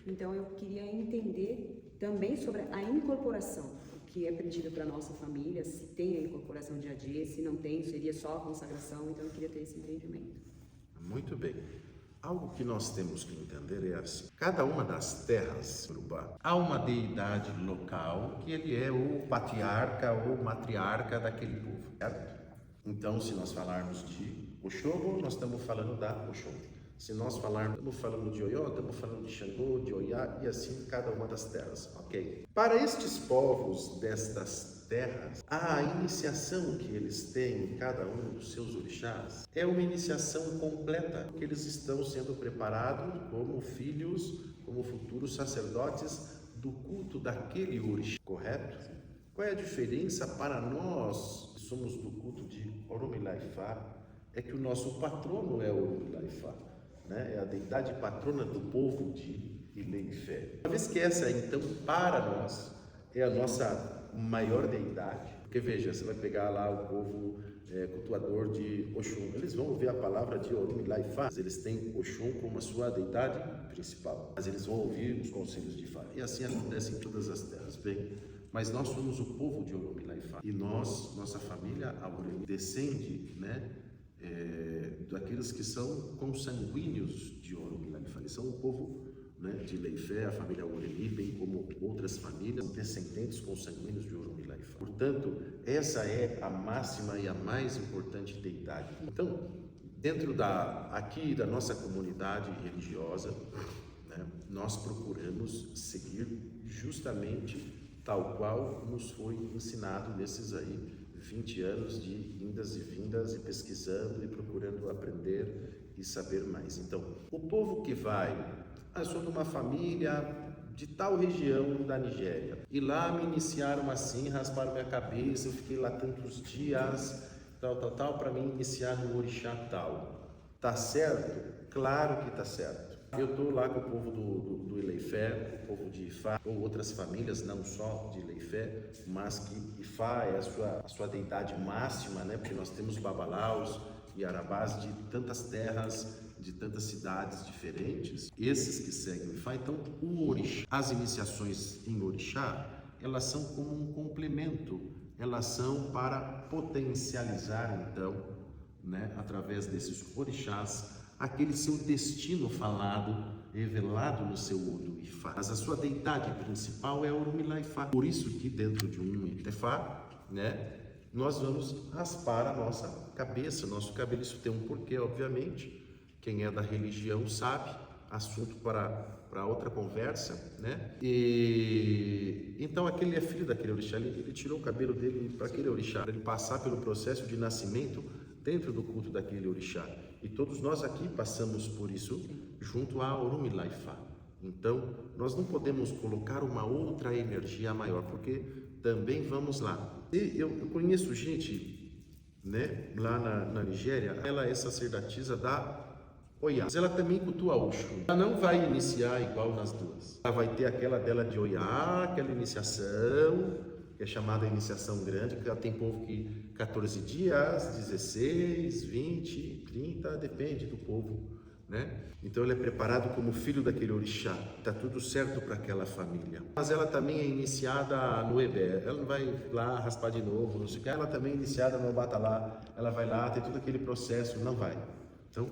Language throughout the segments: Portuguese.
Então eu queria entender também sobre a incorporação, o que é pedido para nossa família, se tem a incorporação dia a dia, se não tem, seria só a consagração. Então eu queria ter esse entendimento. Muito bem. Algo que nós temos que entender é assim: cada uma das terras Urubá há uma deidade local que ele é o patriarca ou matriarca daquele povo, certo? Então, se nós falarmos de Oxógo, nós estamos falando da Oxógo. Se nós falarmos, estamos falando de Oió, estamos falando de Xangô, de Oiá e assim cada uma das terras, ok? Para estes povos destas terras, a iniciação que eles têm em cada um dos seus orixás é uma iniciação completa, porque eles estão sendo preparados como filhos, como futuros sacerdotes do culto daquele orixá, correto? Qual é a diferença para nós que somos do culto de Oromilá-Ifá? É que o nosso patrono é Oromilá-Ifá, né? É a deidade patrona do povo de Ilê-Ifé. Uma vez que essa, então, para nós, é a nossa maior deidade, porque veja, você vai pegar lá o povo cultuador de Oxum, eles vão ouvir a palavra de Oromilá-Ifá, eles têm Oxum como a sua deidade principal, mas eles vão ouvir os conselhos de Ifá, e assim acontece em todas as terras, bem. Mas nós somos o povo de Oromilá-Ifá, e nossa família Aureli, descende, né, daqueles que são consanguíneos de Oromilá-Ifá. Eles são o povo, né, de Ilê-Ifé, a família Aureli, bem como outras famílias, descendentes consanguíneos de Oromilá-Ifá. Portanto, essa é a máxima e a mais importante deidade. Então, dentro aqui da nossa comunidade religiosa, né, nós procuramos seguir justamente tal qual nos foi ensinado nesses aí 20 anos de indas e vindas e pesquisando e procurando aprender e saber mais. Então, o povo que vai, eu sou de uma família de tal região da Nigéria, e lá me iniciaram assim, rasparam minha cabeça, eu fiquei lá tantos dias, tal, para me iniciar no orixá tal. Tá certo? Claro que tá certo. Eu estou lá com o povo do Ilê-Ifé, o povo de Ifá, ou outras famílias, não só de Ilê-Ifé, mas que Ifá é a sua deidade máxima, né? Porque nós temos babalaus e arabás de tantas terras, de tantas cidades diferentes, esses que seguem o Ifá. Então, o orixá, as iniciações em orixá, elas são como um complemento, elas são para potencializar, então, né, através desses orixás, aquele seu destino falado, revelado no seu Odu Ifá. Mas a sua deidade principal é Oromilá-Ifá. Por isso que dentro de um Itefá, né, nós vamos raspar a nossa cabeça, nosso cabelo. Isso tem um porquê, obviamente. Quem é da religião sabe, assunto para outra conversa, né? E então aquele é filho daquele orixá, ele tirou o cabelo dele para aquele orixá, para ele passar pelo processo de nascimento dentro do culto daquele orixá. E todos nós aqui passamos por isso junto a Oromilá-Ifá. Então, nós não podemos colocar uma outra energia maior, porque também vamos lá. E eu conheço gente, né, lá na Nigéria, ela é sacerdotisa da Oiá, mas ela também cultua Oxum. Ela não vai iniciar igual nas duas. Ela vai ter aquela dela de Oiá, aquela iniciação, que é chamada iniciação grande, que ela tem povo que 14 dias, 16, 20, 30, depende do povo, né? Então ele é preparado como filho daquele orixá, está tudo certo para aquela família. Mas ela também é iniciada no Ebé, ela não vai lá raspar de novo, não sei o que, ela também é iniciada no Batalá, ela vai lá, tem todo aquele processo, não vai. Então,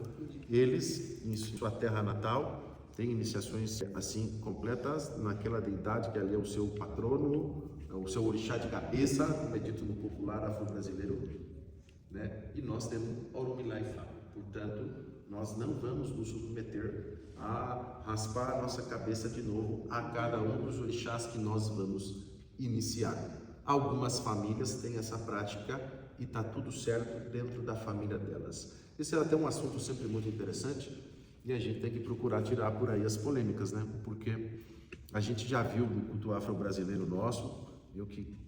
eles, em sua terra natal, têm iniciações assim completas naquela deidade que ali é o seu patrono, o seu orixá de cabeça, como é dito no popular afro-brasileiro, né? E nós temos Oromilá-Ifá. Portanto, nós não vamos nos submeter a raspar a nossa cabeça de novo a cada um dos orixás que nós vamos iniciar. Algumas famílias têm essa prática e está tudo certo dentro da família delas. Esse é até um assunto sempre muito interessante e a gente tem que procurar tirar por aí as polêmicas, né? Porque a gente já viu no culto afro-brasileiro nosso, eu que,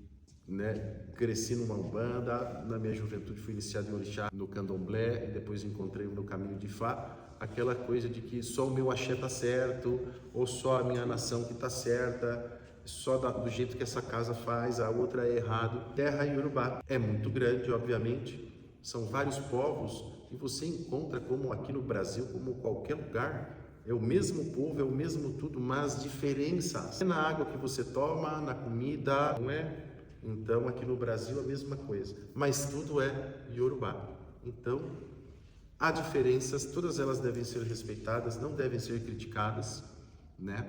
né, cresci numa umbanda, na minha juventude fui iniciado em orixá no candomblé e depois encontrei o meu caminho de Ifá, aquela coisa de que só o meu axé tá certo ou só a minha nação que tá certa, só do jeito que essa casa faz, a outra é errado. Terra Iorubá é muito grande, obviamente, são vários povos e você encontra, como aqui no Brasil, como qualquer lugar, É o mesmo povo, é o mesmo tudo, mas diferenças. É na água que você toma, na comida, não é? Então, aqui no Brasil, a mesma coisa. Mas tudo é Yorubá. Então, há diferenças, todas elas devem ser respeitadas, não devem ser criticadas, né?